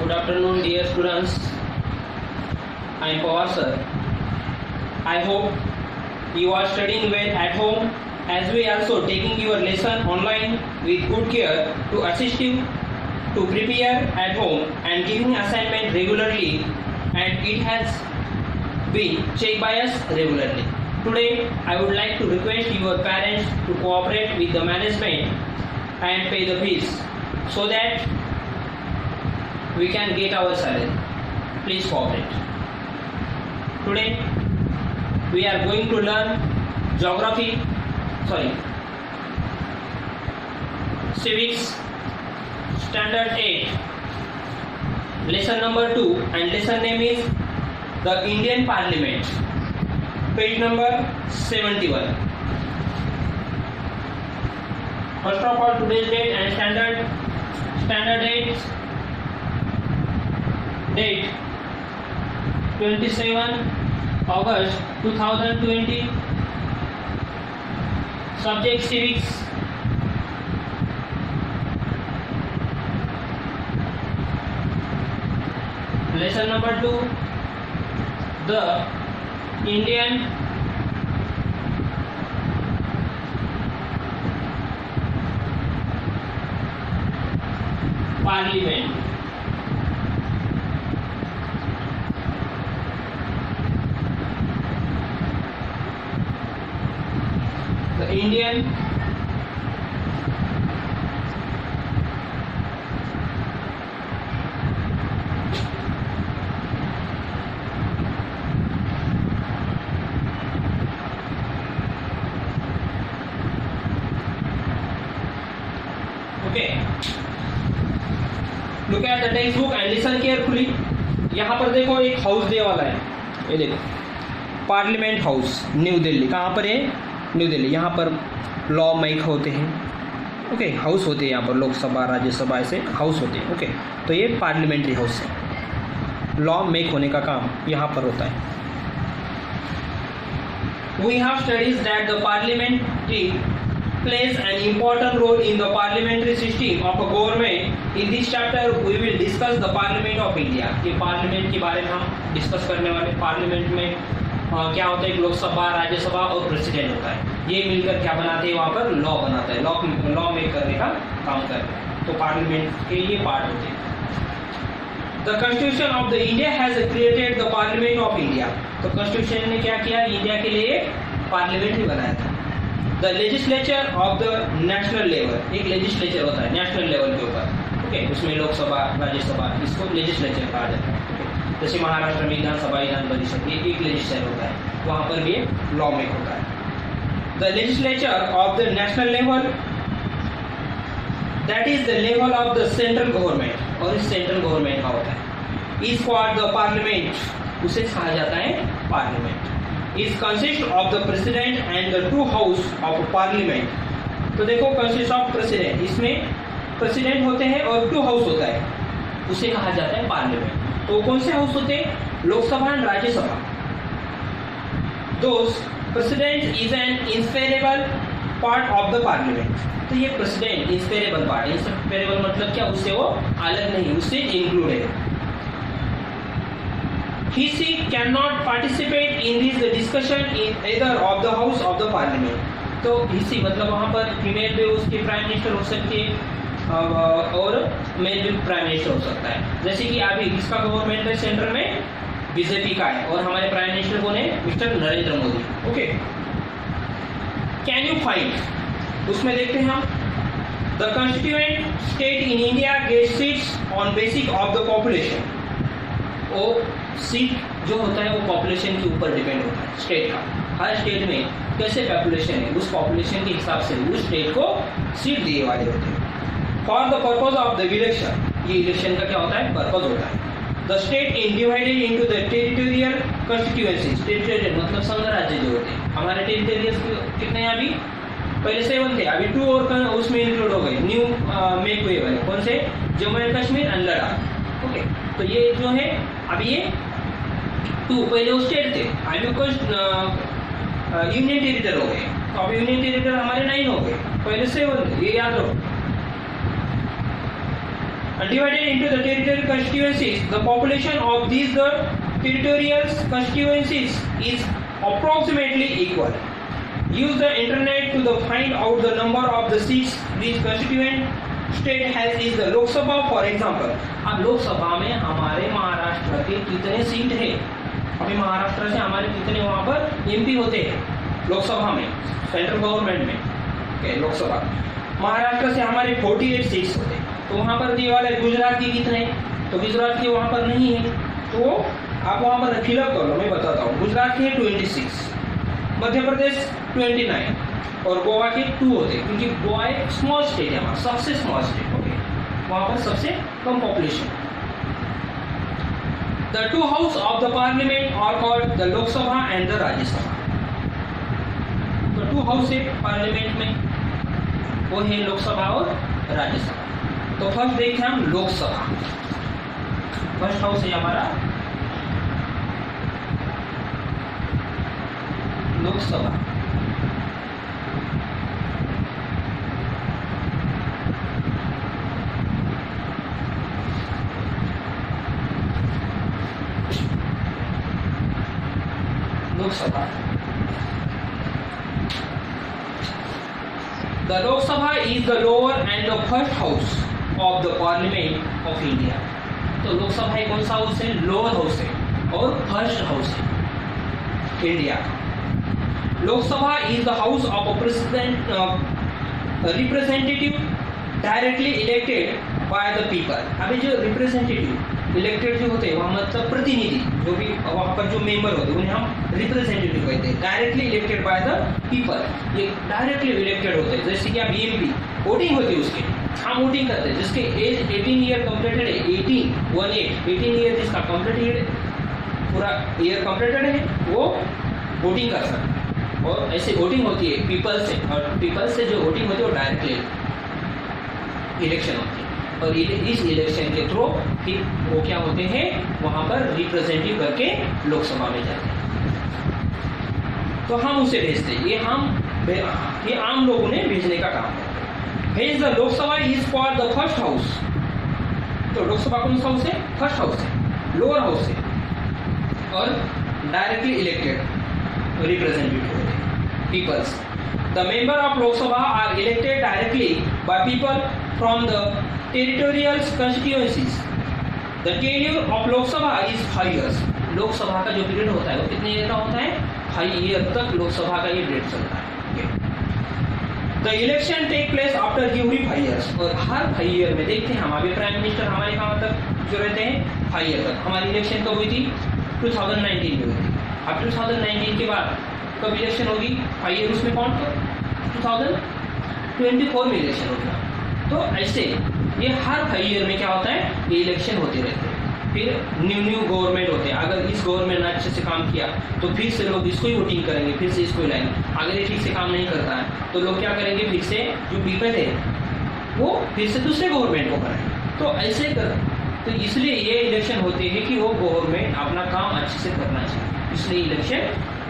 Good afternoon, dear students. I am Pawar sir. I hope you are studying well at home, as we also taking your lesson online with good care to assist you to prepare at home and giving assignment regularly, and it has been checked by us regularly. Today, I would like to request your parents to cooperate with the management and pay the fees so that we can get our salary. Please cooperate. Today we are going to learn civics standard 8, lesson number 2, and lesson name is the Indian Parliament, page number 71. First of all, today's date and standard 8 date 27 August 2020. Subject civics. Lesson number 2, the Indian Parliament. The Indian Okay. Look at the textbook and listen carefully. यहाँ पर देखो एक house दे वाला है, ये देखो parliament house, new Delhi. कहाँ पर है? न्यू दिल्ली. यहाँ पर लॉ मेक होते हैं. ओके, हाउस होते हैं यहाँ पर, लोकसभा राज्यसभा ऐसे हाउस होते हैं. ओके, तो ये पार्लियामेंट्री हाउस है. लॉ मेक होने का काम यहाँ पर होता है. We have studied that the parliamentary plays an important role in the parliamentary system of a government. In this chapter we will discuss the Parliament of India. ये parliament के बारे में हम डिस्कस करने वाले. पार्लियामेंट में क्या होता है? लोकसभा, राज्यसभा और प्रेसिडेंट होता है. ये मिलकर क्या बनाते हैं? वहाँ पर लॉ बनाता है, लॉ मेक करने का काम करते हैं. तो पार्लियामेंट के ये पार्ट होते हैं. The Constitution of the India has created the Parliament of India. तो कॉन्स्टिट्यूशन ने क्या किया? इंडिया के लिए पार्लियामेंट ही बनाया था. The legislature of the national level. एक लेजिस्लेचर होता है नेशनल लेवल के ऊपर. ओके, उसमें लोकसभा, राज्यसभा, इसको लेजिस्लेचर कहा जाता है. जैसे महाराष्ट्र में विधानसभा, विधान परिषद, ये एक लेजिस्लेचर होता है, वहाँ पर भी लॉ मेक होता है. The legislature of the national level, that is the level of the central government, और इस सेंट्रल गवर्नमेंट का होता है. इज कॉल्ड द पार्लियामेंट, उसे कहा जाता है parliament. Is consist of the president and the two house of parliament. तो देखो, कंसिस्ट ऑफ प्रेसिडेंट, इसमें प्रेसिडेंट होते हैं और टू हाउस होता है, उसे कहा जाता है पार्लियामेंट. तो कौन से हाउस होते हैं? Lok Sabha and Rajya Sabha. Thus president is an inseparable part of the parliament. तो ये प्रेसिडेंट इंस्पेरेबल पार्ट. इंस्पेरेबल मतलब क्या? उससे वो अलग नहीं, उससे इंक्लूड है. He she cannot participate in this discussion in either of the house of the parliament. तो he she मतलब वहाँ पर फीमेल भी उसके प्राइम मिनिस्टर हो सकती है और मेल भी प्राइम मिनिस्टर हो सकता है. जैसे कि अभी किसका गवर्नमेंट है? सेंटर में बीजेपी का है, और हमारे प्राइम मिनिस्टर कौन है? Mr Narendra Modi. Okay, can you find, उसमें देखते हैं हम. The constituent state in India get seats on basis of the population. वो सीट जो होता है वो पॉपुलेशन के ऊपर डिपेंड होता है स्टेट का. हर स्टेट में कैसे पॉपुलेशन है, उस पॉपुलेशन के हिसाब से उस स्टेट को सीट दिए वाले होते हैं. For the purpose of the election, ये इलेक्शन का क्या होता है? पर्पज होता है. The state is divided into the territorial constituencies. Territorial मतलब संघ राज्य जो होते हैं. हमारे टेरिटोरियल कितने हैं? अभी पहले 7 थे, अभी 2 और उसमें इंक्लूड हो गए, न्यू मेक हुए वाले. कौन से? Jammu and Kashmir and Ladakh. Okay, तो ये जो है अभी ये 2 पहले वो स्टेट थे, अभी कुछ यूनियन टेरिटरी हो गए. तो अब यूनियन टेरिटरी हमारे 9 हो गए, पहले 7 थे, ये याद रखो. divided into the territorial constituencies. The population of these territorial constituencies is approximately equal. Use the internet to find out the number of the seats this constituent state has is the लोक सभा for example. अब लोक सभा में हमारे महाराष्ट्र के कितने seat है, अभी महाराष्ट्र से हमारे कितने वहां पर एमपी होते हैं लोकसभा में, सेंट्रल गवर्नमेंट में लोकसभा। महाराष्ट्र से हमारे 48 सीट्स होते हैं, तो वहां पर दिए वाले गुजरात की कितने, तो गुजरात के वहां पर नहीं है, तो आप वहां पर फिलअप कर लो, मैं बताता हूँ। गुजरात के 26, मध्य प्रदेश 29 और गोवा के 2 होते हैं, क्योंकि गोवा एक स्मॉल स्टेट है, हमारा सबसे स्मॉल स्टेट होते हैं, वहां पर सबसे कम population. The two house of the parliament are called the Lok Sabha and the Rajya Sabha. तो टू हाउस है पार्लियामेंट में, वो है लोकसभा और राज्यसभा। तो फर्स्ट देखते हैं हम लोकसभा। फर्स्ट हाउस है हमारा Lok Sabha. Lok Sabha. The Lok Sabha is the lower and the first house of the Parliament of India. तो लोकसभा एक कौन सा हाउस है, लोअर हाउस है और फर्स्ट हाउस है इंडिया का। Lok Sabha is the house of a president representative directly elected by the people. अभी जो रिप्रेजेंटेटिव इलेक्टेड जो होते हैं वहाँ मतलब प्रतिनिधि, जो भी वहाँ पर जो मेंबर होते हैं उन्हें हम रिप्रेजेंटेटिव कहते हैं। Directly elected by the people, ये डायरेक्टली इलेक्टेड होते हैं। जैसे कि आप एमपी वोटिंग होती है उसके, हम वोटिंग करते हैं, जिसके एज 18 ईयर कम्प्लीटेड है, 18 ईयर जिसका कम्प्लीटेड पूरा ईयर कम्प्लीटेड है वो वोटिंग कर सकता है। और ऐसे वोटिंग होती है पीपल से, और पीपल से जो वोटिंग होती है वो डायरेक्टली इलेक्शन होती है, और इस इलेक्शन के थ्रू फिर वो क्या होते हैं वहां पर रिप्रेजेंटेटिव करके लोकसभा में जाते हैं, तो हम उसे भेजते हैं। ये आम लोगों ने भेजने का काम है। भेज the Lok Sabha is for the first house. तो लोकसभा कौन सा हाउस है, फर्स्ट हाउस है, लोअर हाउस है, और डायरेक्टली इलेक्टेड रिप्रेजेंटेटिव होते हैं peoples. The member of Lok Sabha are elected directly by people from the territorial constituencies. The tenure of Lok Sabha is 5 years। Lok Sabha का जो पीरियड होता है वो कितने ईयर का होता है, 5 year तक लोकसभा का ये पीरियड चलता है। The election take place after every 5 years। और हर 5 year में देखते हैं हम, अभी प्राइम मिनिस्टर हमारे कहाँ तक जो रहते हैं 5 year तक। हमारी इलेक्शन कब हुई थी, 2019 में हुई थी। अब 2019 के बाद कब इलेक्शन होगी, 5 year उसमें कौन, 2024 में इलेक्शन होगा। तो ऐसे ये हर 5 year में क्या होता है, ये इलेक्शन होते रहते हैं। फिर न्यू गवर्नमेंट होते हैं। अगर इस गवर्नमेंट ने अच्छे से काम किया तो फिर से लोग इसको ही वोटिंग करेंगे, फिर से इसको ही लाएंगे। अगर ये ठीक से काम नहीं करता है तो लोग क्या करेंगे, फिर से जो पीपल है वो फिर से दूसरे गवर्नमेंट को कराएंगे। तो ऐसे कर, तो इसलिए ये इलेक्शन होते हैं कि वो गवर्नमेंट अपना काम अच्छे से करना चाहिए, इसलिए इलेक्शन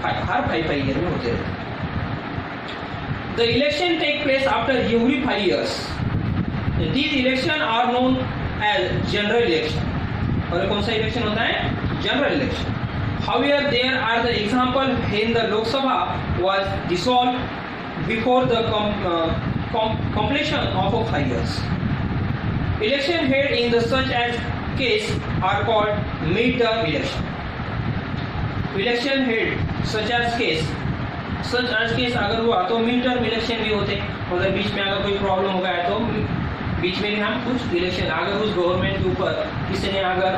हर 5 year में होते रहते हैं। The election take place after every 5 years। These elections are known as general election। और कौन सा इलेक्शन होता है, general election. However, there are the example when the Lok Sabha was dissolved before the completion of 5 years. Election held in the such as case are called mid-term election। Election held such as case अगर हुआ तो mid term election भी होते हैं। अगर बीच में अगर कोई प्रॉब्लम हो गया तो बीच में भी हम कुछ इलेक्शन, अगर उस गवर्नमेंट के ऊपर किसी ने अगर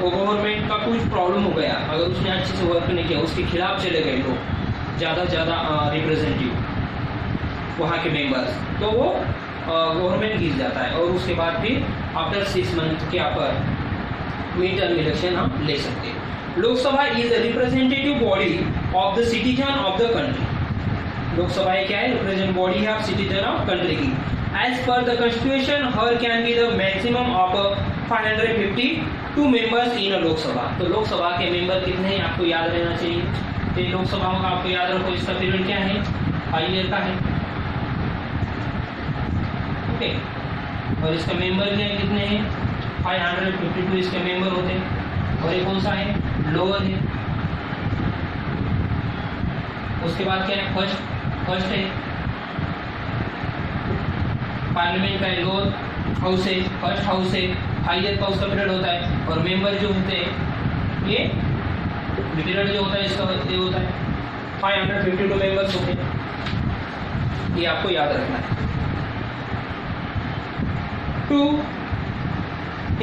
वो गवर्नमेंट का कुछ प्रॉब्लम हो गया, अगर उसने अच्छे से वर्क नहीं किया, उसके खिलाफ चले गए लोग ज़्यादा रिप्रेजेंटेटिव वहाँ के मेंबर्स, तो वो गवर्नमेंट गिर जाता है। और उसके बाद फिर आफ्टर 6 months के ऊपर मिड टर्म इलेक्शन हम ले सकते हैं। Lok Sabha is the representative body of the citizen of the country. Lok Sabha क्या है, रिप्रेजेंटेटिव बॉडी है ऑफ सिटीजन ऑफ कंट्री की। As per the constitution, her can be the maximum of 552 members in a Lok Sabha। तो लोकसभा के member कितने हैं आपको याद रहना चाहिए। तो लोकसभा का आपको याद रखो, इसका पीरियड क्या है, 5 year का है। ओके, और इसका मेंबर क्या है, कितने हैं 552 इसके मेंबर होते हैं। और ये कौन सा है, लोअर है। उसके बाद क्या है, फर्स्ट है पार्लियामेंट का लोअर हाउस है, फर्स्ट हाउस है, हायर का उसका पीरियड होता है। और मेंबर जो होते हैं ये पीरियड जो होता है इसका ये होता है 552 मेंबर्स होते हैं, ये आपको याद रखना है। To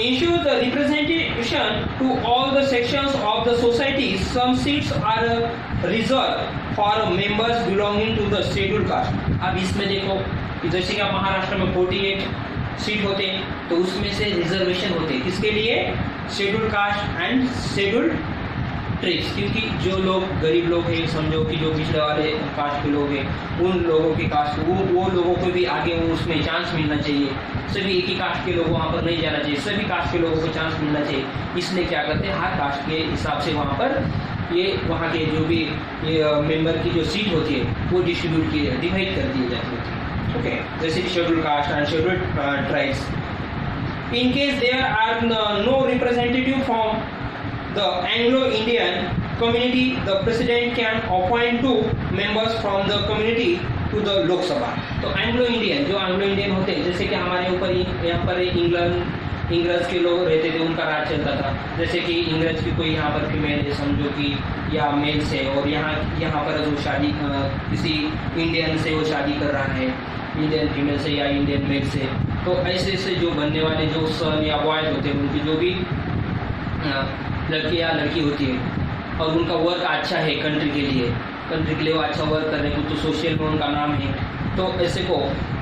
ensure the representation to all the sections of the society, some seats are reserved for members belonging to the scheduled caste। अब इसमें देखो जैसे कि महाराष्ट्र में 48 सीट होते हैं, तो उसमें से रिजर्वेशन होते हैं किसके लिए, scheduled caste and scheduled tribes. क्योंकि जो लोग गरीब लोग हैं, समझो कि जो पिछड़े वाले कास्ट के लोग हैं, उन लोगों की कास्ट वो लोगों को भी आगे उसमें चांस मिलना चाहिए। सभी एक ही कास्ट के लोग वहाँ पर नहीं जाना चाहिए, सभी कास्ट के लोगों को चांस मिलना चाहिए। इसलिए क्या करते हैं, हर कास्ट के हिसाब से वहाँ पर ये वहाँ के जो भी मेंबर की जो सीट होती है वो डिवाइड कर दी जाती है। ओके, जैसे scheduled caste and scheduled tribes. In case there are no representative from the Anglo-Indian community, the president can appoint 2 members from the community to the Lok Sabha। तो एंग्लो-इंडियन जो Anglo-Indian होते हैं, जैसे कि हमारे ऊपर यहाँ पर इंग्रज के लोग रहते थे, उनका राज चलता था। जैसे कि इंग्रज की कोई यहाँ पर फीमेल है समझो कि या मेल से, और यहाँ पर जो शादी किसी इंडियन से वो शादी कर रहा है, इंडियन फीमेल से या इंडियन मेल से, तो ऐसे जो बनने वाले जो सन या बॉयज होते हैं, उनकी जो भी लड़की या लड़की होती है और उनका वर्क अच्छा है कंट्री के लिए वो अच्छा वर्क कर रहे हैं, तो सोशल में उनका नाम है, तो ऐसे को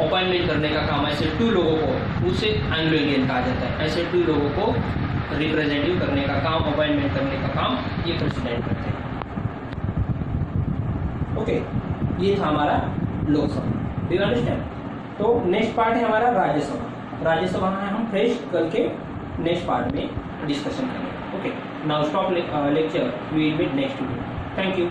अपॉइंटमेंट करने का काम, ऐसे 2 लोगों को उसे एंग्लो इंडियन कहा जाता है। ऐसे 2 लोगों को रिप्रेजेंटेटिव करने का काम, अपॉइंटमेंट करने का काम ये प्रेसिडेंट करते हैं। ओके, ये था हमारा लोकसभा। Do you understand? तो नेक्स्ट पार्ट है हमारा राज्यसभा में हम फ्रेश करके नेक्स्ट पार्ट में डिस्कशन करेंगे। Okay, now stop lecture. We will meet next video. Thank you.